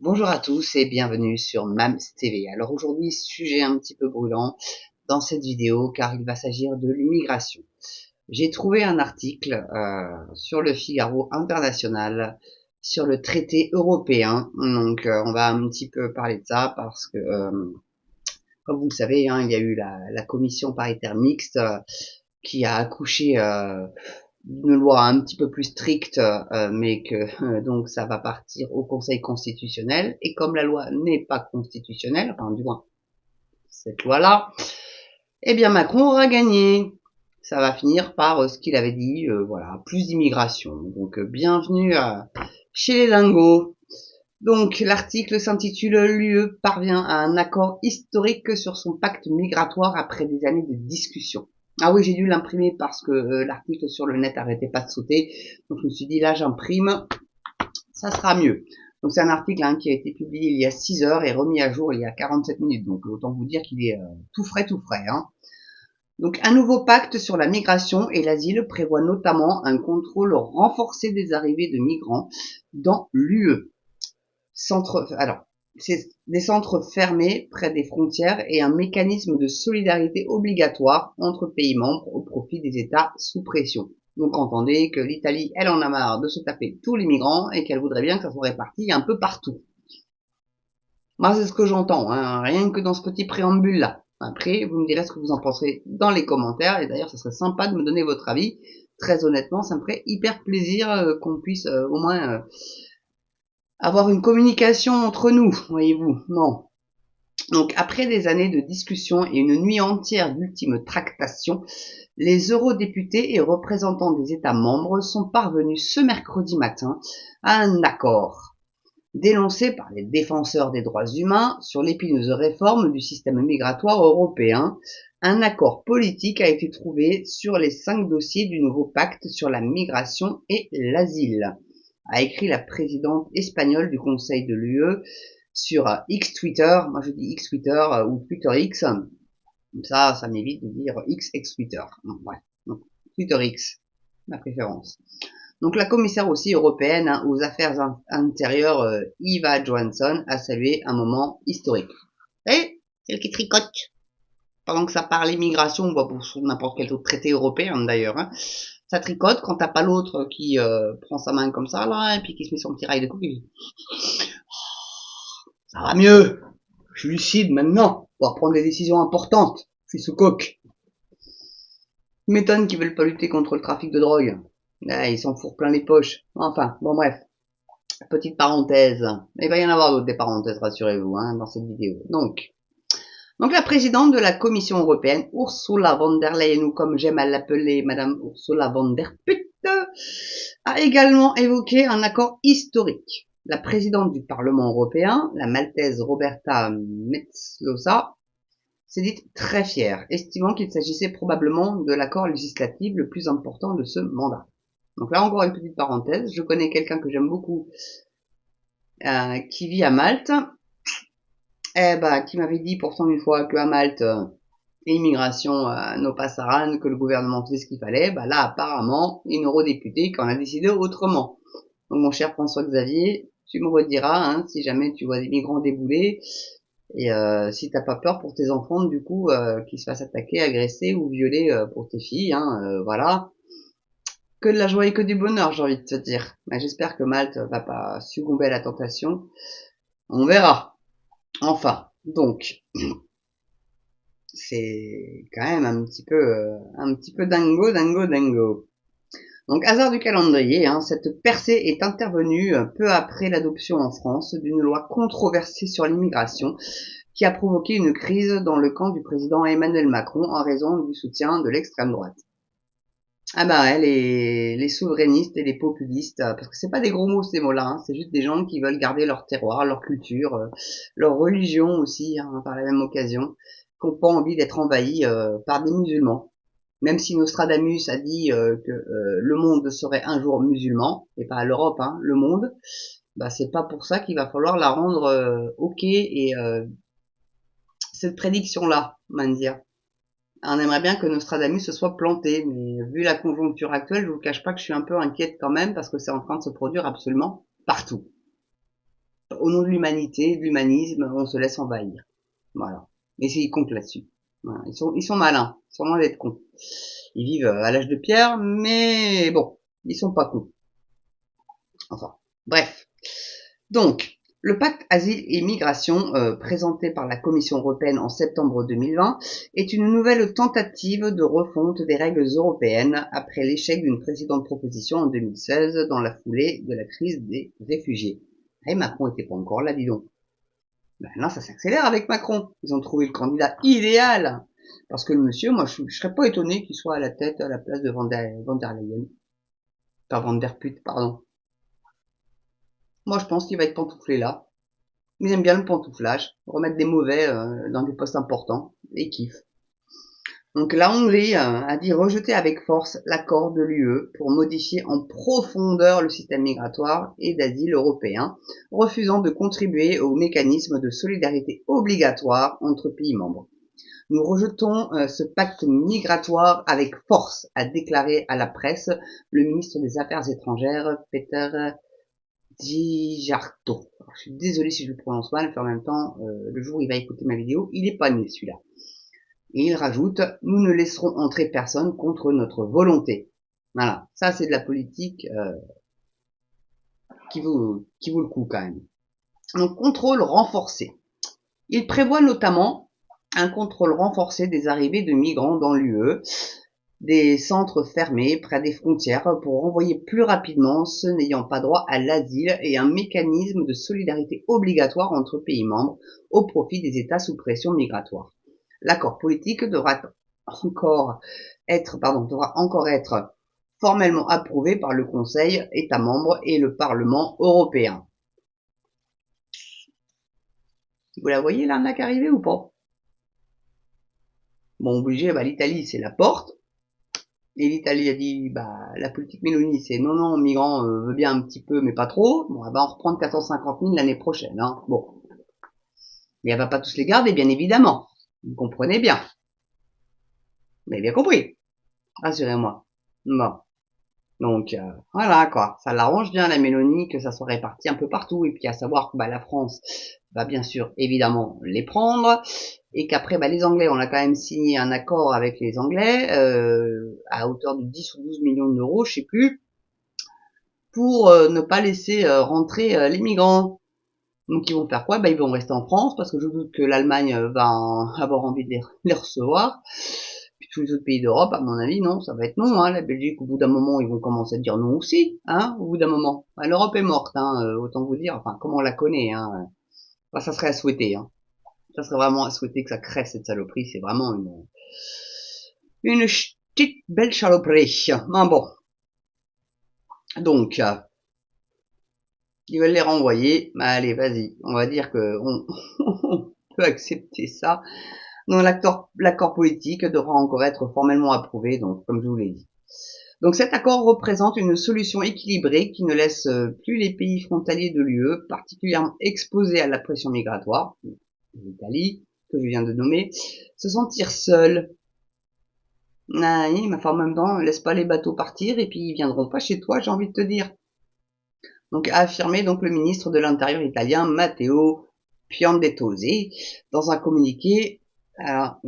Bonjour à tous et bienvenue sur Mams TV. Alors aujourd'hui, sujet un petit peu brûlant dans cette vidéo car il va s'agir de l'immigration. J'ai trouvé un article sur le Figaro International sur le traité européen. Donc on va un petit peu parler de ça parce que comme vous le savez, hein, il y a eu la commission paritaire mixte qui a accouché une loi un petit peu plus stricte, mais que donc ça va partir au Conseil constitutionnel. Et comme la loi n'est pas constitutionnelle, enfin du moins cette loi-là, eh bien Macron aura gagné. Ça va finir par ce qu'il avait dit, voilà, plus d'immigration. Donc bienvenue chez les lingots. Donc l'article s'intitule L'UE parvient à un accord historique sur son pacte migratoire après des années de discussion. Ah oui, j'ai dû l'imprimer parce que l'article sur le net arrêtait pas de sauter. Donc je me suis dit là j'imprime, ça sera mieux. Donc c'est un article qui a été publié il y a 6 heures et remis à jour il y a 47 minutes. Donc autant vous dire qu'il est tout frais, tout frais. Donc un nouveau pacte sur la migration et l'asile prévoit notamment un contrôle renforcé des arrivées de migrants dans l'UE. C'est des centres fermés près des frontières et un mécanisme de solidarité obligatoire entre pays membres au profit des États sous pression. Donc entendez que l'Italie, elle en a marre de se taper tous les migrants et qu'elle voudrait bien que ça soit réparti un peu partout. Moi, c'est ce que j'entends, rien que dans ce petit préambule-là. Après, vous me direz ce que vous en pensez dans les commentaires, et d'ailleurs, ça serait sympa de me donner votre avis. Très honnêtement, ça me ferait hyper plaisir qu'on puisse au moins avoir une communication entre nous, voyez-vous. Non. Donc, après des années de discussions et une nuit entière d'ultimes tractations, les eurodéputés et représentants des États membres sont parvenus ce mercredi matin à un accord, dénoncé par les défenseurs des droits humains sur l'épineuse réforme du système migratoire européen. Un accord politique a été trouvé sur les 5 dossiers du nouveau pacte sur la migration et l'asile, a écrit la présidente espagnole du Conseil de l'UE sur X Twitter. Moi je dis X Twitter ou Twitter X. Comme ça m'évite de dire X Twitter. Ouais. Donc, Twitter X, ma préférence. Donc la commissaire aussi européenne aux affaires intérieures, Eva Johansson, a salué un moment historique. Et celle qui tricote. Pendant que ça parle immigration, bah, pour n'importe quel autre traité européen d'ailleurs, ça tricote quand t'as pas l'autre qui prend sa main comme ça là et puis qui se met son petit rail de coupe. Ça va mieux. Je suis lucide maintenant. Pour prendre des décisions importantes. Je suis sous coke. Il m'étonne qu'ils veulent pas lutter contre le trafic de drogue. Ah, ils s'en fourrent plein les poches. Enfin, bon bref. Petite parenthèse. Il va y en avoir d'autres des parenthèses, rassurez-vous, dans cette vidéo. Donc la présidente de la Commission européenne, Ursula von der Leyen, ou comme j'aime à l'appeler Madame Ursula von der Pute, a également évoqué un accord historique. La présidente du Parlement européen, la Maltaise Roberta Metsola, s'est dite très fière, estimant qu'il s'agissait probablement de l'accord législatif le plus important de ce mandat. Donc là encore une petite parenthèse, je connais quelqu'un que j'aime beaucoup qui vit à Malte, qui m'avait dit pourtant une fois que à Malte, l'immigration no passaran, que le gouvernement faisait ce qu'il fallait. Bah là apparemment une eurodéputée qui en a décidé autrement. Donc mon cher François-Xavier, tu me rediras si jamais tu vois des migrants débouler et si t'as pas peur pour tes enfants du coup qu'ils se fassent attaquer, agresser ou violer pour tes filles, voilà. Que de la joie et que du bonheur, j'ai envie de te dire. Mais j'espère que Malte va pas succomber à la tentation. On verra. Enfin, donc, c'est quand même un petit peu dingo, dingo, dingo. Donc, hasard du calendrier, cette percée est intervenue peu après l'adoption en France d'une loi controversée sur l'immigration qui a provoqué une crise dans le camp du président Emmanuel Macron en raison du soutien de l'extrême droite. Ah bah ouais, les souverainistes et les populistes, parce que c'est pas des gros mots ces mots-là, c'est juste des gens qui veulent garder leur terroir, leur culture, leur religion aussi, par la même occasion, qui n'ont pas envie d'être envahis par des musulmans. Même si Nostradamus a dit que le monde serait un jour musulman, et pas l'Europe, le monde, bah c'est pas pour ça qu'il va falloir la rendre ok et cette prédiction-là, on va dire. On aimerait bien que Nostradamus se soit planté, mais vu la conjoncture actuelle, je vous cache pas que je suis un peu inquiète quand même parce que c'est en train de se produire absolument partout. au nom de l'humanité, de l'humanisme, on se laisse envahir. Voilà. Et ils comptent là-dessus. Voilà. Ils sont malins. Ils sont loin d'être cons. Ils vivent à l'âge de pierre, mais bon, ils sont pas cons. Enfin, bref. Donc, le pacte asile et migration présenté par la Commission européenne en septembre 2020 est une nouvelle tentative de refonte des règles européennes après l'échec d'une précédente proposition en 2016 dans la foulée de la crise des réfugiés. Et Macron était pas encore là, dis donc. Ben là, ça s'accélère avec Macron. Ils ont trouvé le candidat idéal. Parce que le monsieur, moi, je serais pas étonné qu'il soit à la tête, à la place de Van der Leyen. Pas Van der Put, pardon. Moi, je pense qu'il va être pantouflé là. Ils aiment bien le pantouflage. Remettre des mauvais dans des postes importants. Et kiffent. Donc la Hongrie a dit rejeter avec force l'accord de l'UE pour modifier en profondeur le système migratoire et d'asile européen, refusant de contribuer au mécanisme de solidarité obligatoire entre pays membres. Nous rejetons ce pacte migratoire avec force, a déclaré à la presse le ministre des Affaires étrangères, Peter Szijjártó. Je suis désolé si je le prononce mal, mais en même temps, le jour où il va écouter ma vidéo, il est pas né celui-là. Et il rajoute, nous ne laisserons entrer personne contre notre volonté. Voilà, ça c'est de la politique qui vaut le coup quand même. Donc contrôle renforcé. Il prévoit notamment un contrôle renforcé des arrivées de migrants dans l'UE, des centres fermés près des frontières pour renvoyer plus rapidement ceux n'ayant pas droit à l'asile et un mécanisme de solidarité obligatoire entre pays membres au profit des États sous pression migratoire. L'accord politique devra encore être formellement approuvé par le Conseil, États membres et le Parlement européen. Vous la voyez l'arnaque arriver ou pas? Bon, obligé, l'Italie c'est la porte. Et l'Italie a dit, la politique Meloni c'est non, migrants veut bien un petit peu mais pas trop. Bon, elle va en reprendre 450 000 l'année prochaine, hein. Bon. Mais elle va pas tous les garder, bien évidemment. Vous comprenez bien. Vous avez bien compris. Rassurez-moi. Bon. Donc, voilà, quoi. Ça l'arrange bien, la Mélanie, que ça soit réparti un peu partout. Et puis, à savoir que, la France va bien sûr, évidemment, les prendre. Et qu'après, les Anglais, on a quand même signé un accord avec les Anglais, à hauteur de 10 ou 12 millions d'euros, je sais plus, pour ne pas laisser rentrer les migrants. Donc ils vont faire quoi? Ils vont rester en France parce que je doute que l'Allemagne va avoir envie de les recevoir. Puis tous les autres pays d'Europe, à mon avis, non, ça va être non. Hein. La Belgique, au bout d'un moment, ils vont commencer à dire non aussi. Hein, au bout d'un moment. L'Europe est morte, hein, autant vous dire. Enfin, comme on la connaît. Hein. Ça serait à souhaiter. Hein. Ça serait vraiment à souhaiter que ça crève cette saloperie. C'est vraiment une petite belle saloperie. Bon. Donc, ils veulent les renvoyer. Allez, vas-y. On va dire que on peut accepter ça. Donc l'accord politique devra encore être formellement approuvé, donc comme je vous l'ai dit. Donc cet accord représente une solution équilibrée qui ne laisse plus les pays frontaliers de l'UE, particulièrement exposés à la pression migratoire, l'Italie, que je viens de nommer, se sentir seuls. Mais en même temps, laisse pas les bateaux partir et puis ils viendront pas chez toi, j'ai envie de te dire. Donc a affirmé donc le ministre de l'Intérieur italien Matteo Piantedosi dans un communiqué. Alors,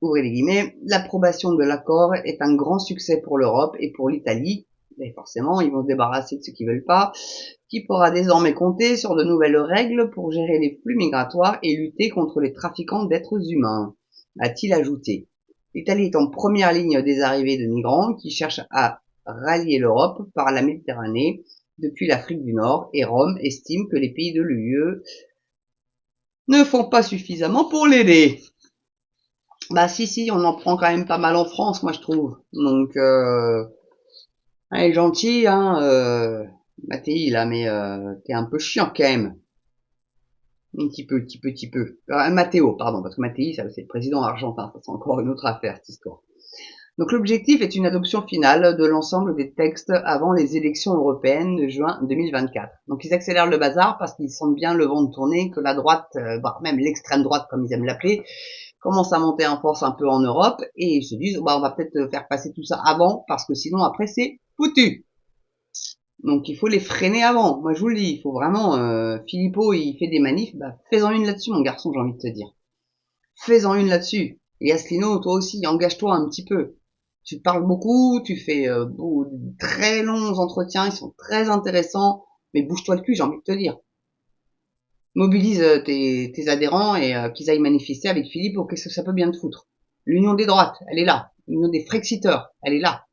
ouvrez les guillemets, l'approbation de l'accord est un grand succès pour l'Europe et pour l'Italie. Et forcément, ils vont se débarrasser de ceux qui veulent pas, qui pourra désormais compter sur de nouvelles règles pour gérer les flux migratoires et lutter contre les trafiquants d'êtres humains, a-t-il ajouté. L'Italie est en première ligne des arrivées de migrants qui cherchent à rallier l'Europe par la Méditerranée depuis l'Afrique du Nord et Rome estime que les pays de l'UE ne font pas suffisamment pour l'aider. Si, on en prend quand même pas mal en France, moi je trouve. Donc, elle est gentille, hein, Mattei, là, mais t'es un peu chiant quand même. Un petit peu. Matteo, pardon, parce que Mattei, c'est le président argentin, ça c'est encore une autre affaire, cette histoire. Donc l'objectif est une adoption finale de l'ensemble des textes avant les élections européennes de juin 2024. Donc ils accélèrent le bazar parce qu'ils sentent bien le vent tourner, que la droite, voire même l'extrême droite comme ils aiment l'appeler, commence à monter en force un peu en Europe et ils se disent on va peut-être faire passer tout ça avant parce que sinon après c'est foutu. Donc il faut les freiner avant. Moi je vous le dis, il faut vraiment... Philippot, il fait des manifs, bah fais-en une là-dessus mon garçon, j'ai envie de te dire. Fais-en une là-dessus. Et Asselineau, toi aussi, engage-toi un petit peu. Tu parles beaucoup, tu fais de très longs entretiens, ils sont très intéressants, mais bouge-toi le cul, j'ai envie de te dire. Mobilise tes adhérents et qu'ils aillent manifester avec Philippot, qu'est-ce que ça peut bien te foutre? L'union des droites, elle est là. L'union des Frexiteurs, elle est là.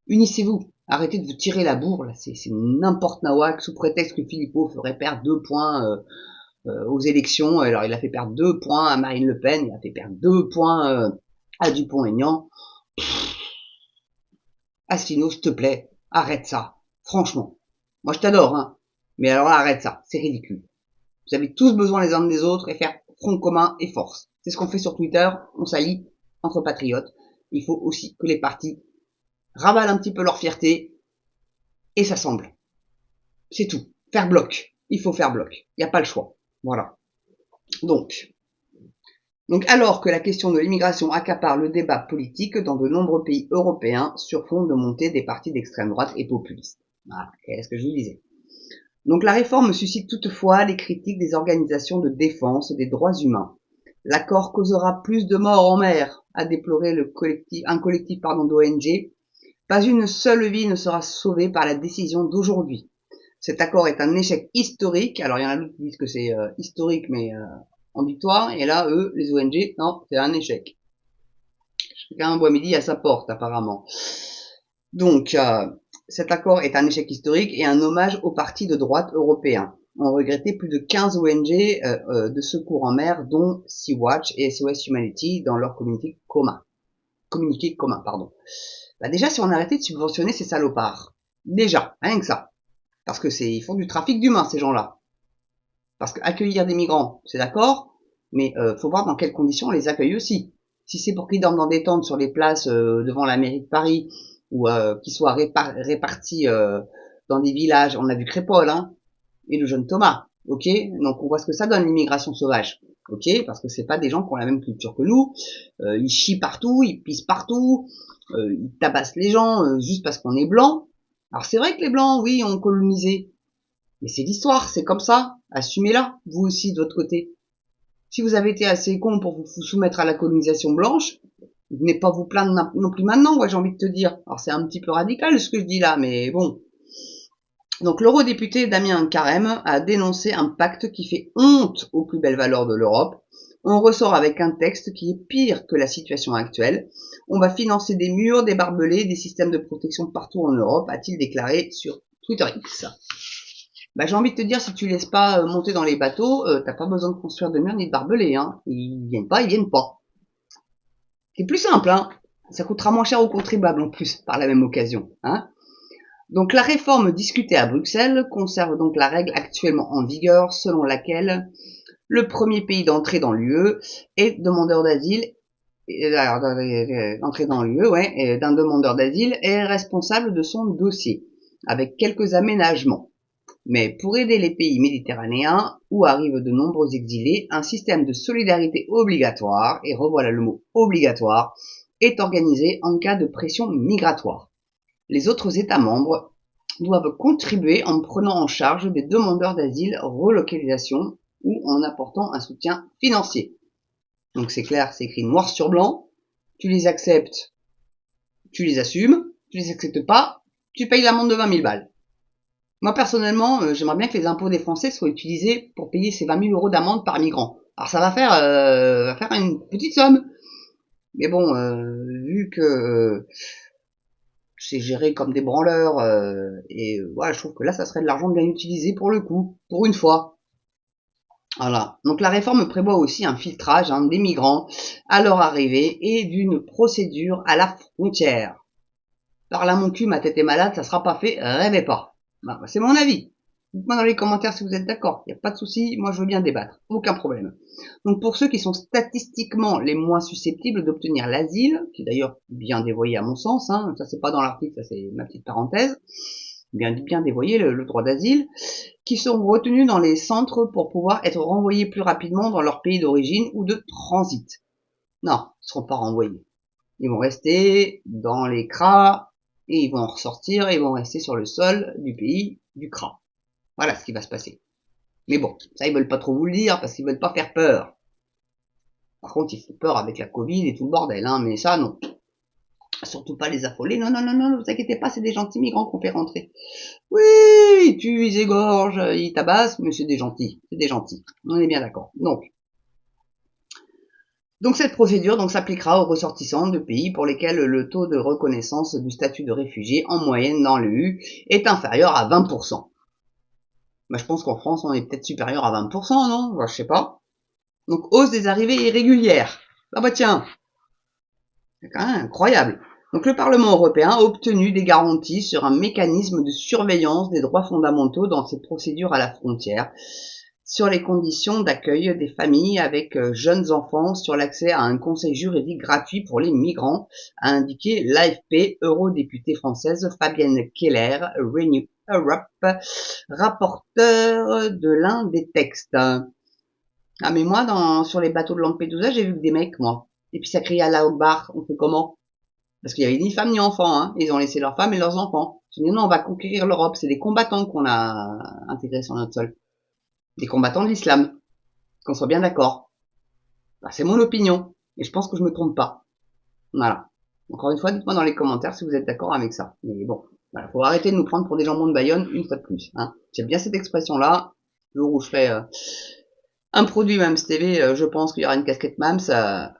Unissez-vous. Arrêtez de vous tirer la bourre, là, c'est n'importe nawak, sous prétexte que Philippot ferait perdre 2 points aux élections. Alors il a fait perdre 2 points à Marine Le Pen, il a fait perdre 2 points à Dupont-Aignan. Asselineau, s'il te plaît, arrête ça. Franchement. Moi je t'adore, hein. Mais alors là, arrête ça, c'est ridicule. Vous avez tous besoin les uns des autres et faire front commun et force. C'est ce qu'on fait sur Twitter, on s'allie entre patriotes. Il faut aussi que les partis ravalent un petit peu leur fierté et s'assemblent. C'est tout. Faire bloc. Il faut faire bloc. Il n'y a pas le choix. Voilà. Donc, alors que la question de l'immigration accapare le débat politique dans de nombreux pays européens sur fond de montée des partis d'extrême droite et populistes. Voilà, qu'est-ce que je vous disais. Donc la réforme suscite toutefois les critiques des organisations de défense des droits humains. L'accord causera plus de morts en mer, a déploré un collectif d'ONG. Pas une seule vie ne sera sauvée par la décision d'aujourd'hui. Cet accord est un échec historique. Alors il y en a d'autres qui disent que c'est historique, mais en victoire. Et là, eux, les ONG, non, c'est un échec. Chacun boit midi à sa porte, apparemment. Donc, cet accord est un échec historique et un hommage aux partis de droite européens. On regrettait plus de 15 ONG de secours en mer, dont Sea-Watch et SOS Humanity, dans leur communiqué commun. Bah déjà, si on arrêtait de subventionner ces salopards, déjà, rien que ça, parce que ils font du trafic d'humains, ces gens-là. Parce qu'accueillir des migrants, c'est d'accord, mais faut voir dans quelles conditions on les accueille aussi. Si c'est pour qu'ils dorment dans des tentes sur les places devant la mairie de Paris, ou qu'ils soient répartis dans des villages, on a vu Crépole, hein, et le jeune Thomas, ok. Donc on voit ce que ça donne l'immigration sauvage, ok, parce que c'est pas des gens qui ont la même culture que nous. Ils chient partout, ils pissent partout, ils tabassent les gens juste parce qu'on est blanc. Alors c'est vrai que les blancs, oui, ont colonisé, mais c'est l'histoire, c'est comme ça. Assumez-la, vous aussi de votre côté. Si vous avez été assez con pour vous soumettre à la colonisation blanche, venez pas vous plaindre non plus maintenant, j'ai envie de te dire. Alors c'est un petit peu radical ce que je dis là, mais bon. Donc l'eurodéputé Damien Carême a dénoncé un pacte qui fait honte aux plus belles valeurs de l'Europe. On ressort avec un texte qui est pire que la situation actuelle. On va financer des murs, des barbelés, des systèmes de protection partout en Europe, a-t-il déclaré sur Twitter X. Bah, j'ai envie de te dire, si tu laisses pas monter dans les bateaux, t'as pas besoin de construire de murs ni de barbelés, hein. Ils viennent pas. C'est plus simple, hein. Ça coûtera moins cher aux contribuables en plus, par la même occasion, hein. Donc la réforme discutée à Bruxelles conserve donc la règle actuellement en vigueur selon laquelle le premier pays d'entrée dans l'UE est demandeur d'asile, d'entrée dans l'UE, ouais, d'un demandeur d'asile est responsable de son dossier, avec quelques aménagements. Mais pour aider les pays méditerranéens, où arrivent de nombreux exilés, un système de solidarité obligatoire, et revoilà le mot obligatoire, est organisé en cas de pression migratoire. Les autres États membres doivent contribuer en prenant en charge des demandeurs d'asile relocalisation ou en apportant un soutien financier. Donc c'est clair, c'est écrit noir sur blanc, tu les acceptes, tu les assumes, tu les acceptes pas, tu payes l'amende de 20 000 balles. Moi, personnellement, j'aimerais bien que les impôts des Français soient utilisés pour payer ces 20 000 euros d'amende par migrant. Alors, ça va faire une petite somme. Mais bon, vu que c'est géré comme des branleurs, voilà, je trouve que là, ça serait de l'argent bien utilisé pour le coup, pour une fois. Voilà. Donc, la réforme prévoit aussi un filtrage des migrants à leur arrivée et d'une procédure à la frontière. Par là, mon cul, ma tête est malade, ça sera pas fait, rêvez pas. Bah, c'est mon avis. Dites-moi dans les commentaires si vous êtes d'accord. Il n'y a pas de souci, moi je veux bien débattre. Aucun problème. Donc pour ceux qui sont statistiquement les moins susceptibles d'obtenir l'asile, qui est d'ailleurs bien dévoyé à mon sens, hein, ça c'est pas dans l'article, ça c'est ma petite parenthèse, bien dévoyé le droit d'asile, qui seront retenus dans les centres pour pouvoir être renvoyés plus rapidement dans leur pays d'origine ou de transit. Non, ils ne seront pas renvoyés. Ils vont rester dans les CRA, et ils vont en ressortir et ils vont rester sur le sol du pays du CRA. Voilà ce qui va se passer. Mais bon, ça ils veulent pas trop vous le dire parce qu'ils veulent pas faire peur. Par contre, ils font peur avec la Covid et tout le bordel, hein, mais ça non. Surtout pas les affoler. Non, non, non, non, ne vous inquiétez pas, c'est des gentils migrants qu'on fait rentrer. Oui, ils tuent, ils égorgent, ils tabassent, mais c'est des gentils. C'est des gentils. On est bien d'accord. Donc cette procédure s'appliquera aux ressortissants de pays pour lesquels le taux de reconnaissance du statut de réfugié en moyenne dans l'EU est inférieur à 20%. Bah, je pense qu'en France, on est peut-être supérieur à 20%, non? Bah, je sais pas. Donc hausse des arrivées irrégulières. Ah bah tiens, c'est quand même incroyable. Donc le Parlement européen a obtenu des garanties sur un mécanisme de surveillance des droits fondamentaux dans cette procédure à la frontière, sur les conditions d'accueil des familles avec jeunes enfants, sur l'accès à un conseil juridique gratuit pour les migrants, a indiqué l'AFP, eurodéputée française Fabienne Keller, Renew Europe, rapporteur de l'un des textes. Ah mais moi, sur les bateaux de Lampedusa, j'ai vu que des mecs, moi. Et puis ça criait à la Akbar, on fait comment? Parce qu'il y avait ni femmes ni enfants, hein. Ils ont laissé leurs femmes et leurs enfants. Ils ont dit non, on va conquérir l'Europe. C'est des combattants qu'on a intégrés sur notre sol. Des combattants de l'islam. Qu'on soit bien d'accord. Bah, c'est mon opinion. Et je pense que je me trompe pas. Voilà. Encore une fois, dites-moi dans les commentaires si vous êtes d'accord avec ça. Mais bon, voilà, faut arrêter de nous prendre pour des jambons de Bayonne une fois de plus. Hein. J'aime bien cette expression-là. Le jour où je fais un produit Mams TV, je pense qu'il y aura une casquette Mams.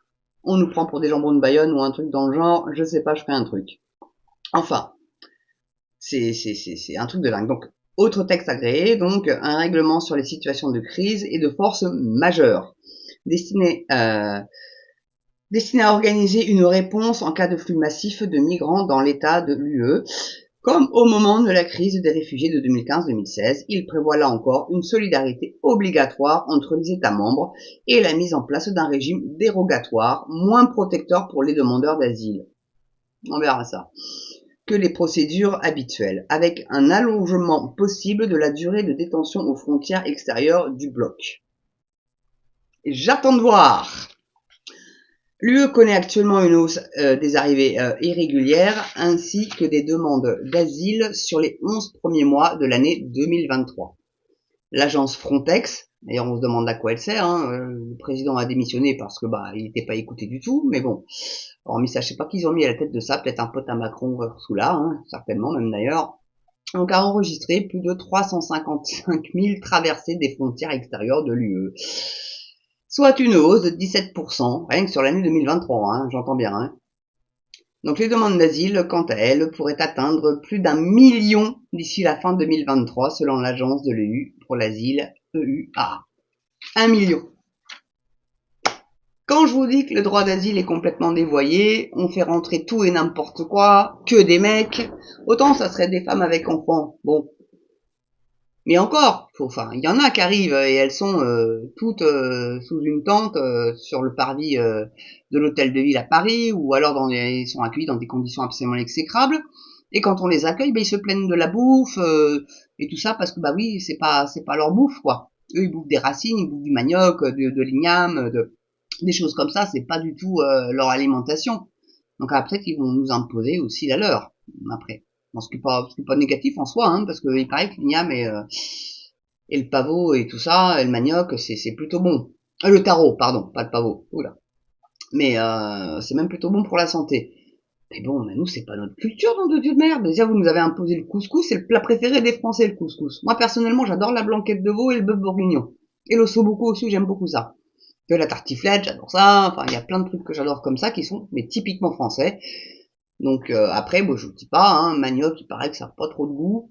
On nous prend pour des jambons de Bayonne ou un truc dans le genre. Je sais pas, je ferai un truc. Enfin, c'est un truc de dingue. Donc, autre texte agréé, donc un règlement sur les situations de crise et de force majeure, destiné à organiser une réponse en cas de flux massif de migrants dans l'état de l'UE, comme au moment de la crise des réfugiés de 2015-2016. Il prévoit là encore une solidarité obligatoire entre les États membres et la mise en place d'un régime dérogatoire moins protecteur pour les demandeurs d'asile. On verra ça que les procédures habituelles, avec un allongement possible de la durée de détention aux frontières extérieures du bloc. J'attends de voir. L'UE connaît actuellement une hausse des arrivées irrégulières ainsi que des demandes d'asile sur les 11 premiers mois de l'année 2023. L'agence Frontex, d'ailleurs on se demande à quoi elle sert, hein, le président a démissionné parce que il n'était pas écouté du tout, mais bon, hormis ça, je sais pas qu'ils ont mis à la tête de ça, peut-être un pote à Macron sous là, hein, certainement même d'ailleurs. Donc a enregistré plus de 355 000 traversées des frontières extérieures de l'UE, soit une hausse de 17%, rien que sur l'année 2023, hein, j'entends bien. Hein. Donc les demandes d'asile, quant à elles, pourraient atteindre plus d'1 million d'ici la fin 2023, selon l'agence de l'EU pour l'asile, EUA. 1 million. Quand je vous dis que le droit d'asile est complètement dévoyé, on fait rentrer tout et n'importe quoi, que des mecs, autant ça serait des femmes avec enfants. Bon. Mais encore, il y en a qui arrivent et elles sont toutes sous une tente sur le parvis de l'hôtel de ville à Paris, ou alors ils sont accueillis dans des conditions absolument exécrables. Et quand on les accueille, ils se plaignent de la bouffe et tout ça parce que oui, c'est pas leur bouffe quoi. Eux ils bouffent des racines, ils bouffent du manioc, de l'igname, des choses comme ça. C'est pas du tout leur alimentation. Donc après ils vont nous imposer aussi la leur après. Bon, ce qui est pas négatif en soi, hein, parce que il paraît que l'igname et le pavot et tout ça, et le manioc, c'est plutôt bon. Le taro, pardon, pas le pavot. Oula. Mais c'est même plutôt bon pour la santé. Mais bon, nous c'est pas notre culture, nom de Dieu de merde. Déjà vous nous avez imposé le couscous, c'est le plat préféré des Français, le couscous. Moi personnellement, j'adore la blanquette de veau et le bœuf bourguignon. Et l'ossobuco aussi, j'aime beaucoup ça. Que la tartiflette, j'adore ça. Enfin, il y a plein de trucs que j'adore comme ça qui sont mais typiquement français. Donc après, je vous dis pas, hein, manioc, il paraît que ça n'a pas trop de goût.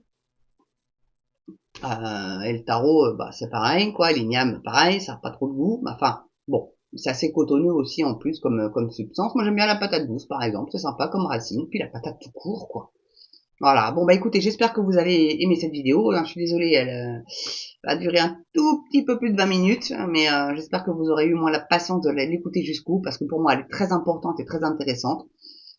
Et le taro, c'est pareil, quoi. L'igname, pareil, ça n'a pas trop de goût. Enfin, bon, c'est assez cotonneux aussi en plus comme substance. Moi, j'aime bien la patate douce, par exemple, c'est sympa comme racine. Puis la patate tout court, quoi. Voilà. Bon, écoutez, j'espère que vous avez aimé cette vidéo. Je suis désolée, elle a duré un tout petit peu plus de 20 minutes, mais j'espère que vous aurez eu moins la patience de l'écouter jusqu'au bout, parce que pour moi, elle est très importante et très intéressante.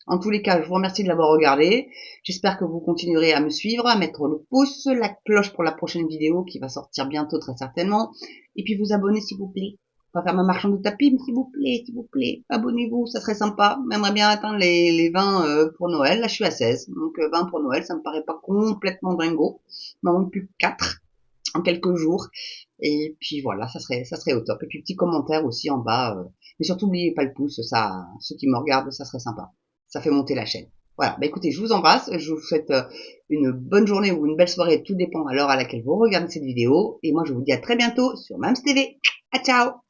En tous les cas, je vous remercie de l'avoir regardé. J'espère que vous continuerez à me suivre, à mettre le pouce, la cloche pour la prochaine vidéo qui va sortir bientôt très certainement. Et puis vous abonner s'il vous plaît. pas faire ma marchande de tapis, mais s'il vous plaît, abonnez-vous, ça serait sympa. J'aimerais bien atteindre les 20 pour Noël. Là, je suis à 16, donc 20 pour Noël, ça me paraît pas complètement dingo. Il m'en manque plus que 4 en quelques jours. Et puis voilà, ça serait au top. Et puis petit commentaire aussi en bas. Mais surtout, n'oubliez pas le pouce, ça, ceux qui me regardent, ça serait sympa. Ça fait monter la chaîne. Voilà, bah écoutez, je vous embrasse, je vous souhaite une bonne journée ou une belle soirée, tout dépend à l'heure à laquelle vous regardez cette vidéo. Et moi, je vous dis à très bientôt sur Mams TV. À ciao!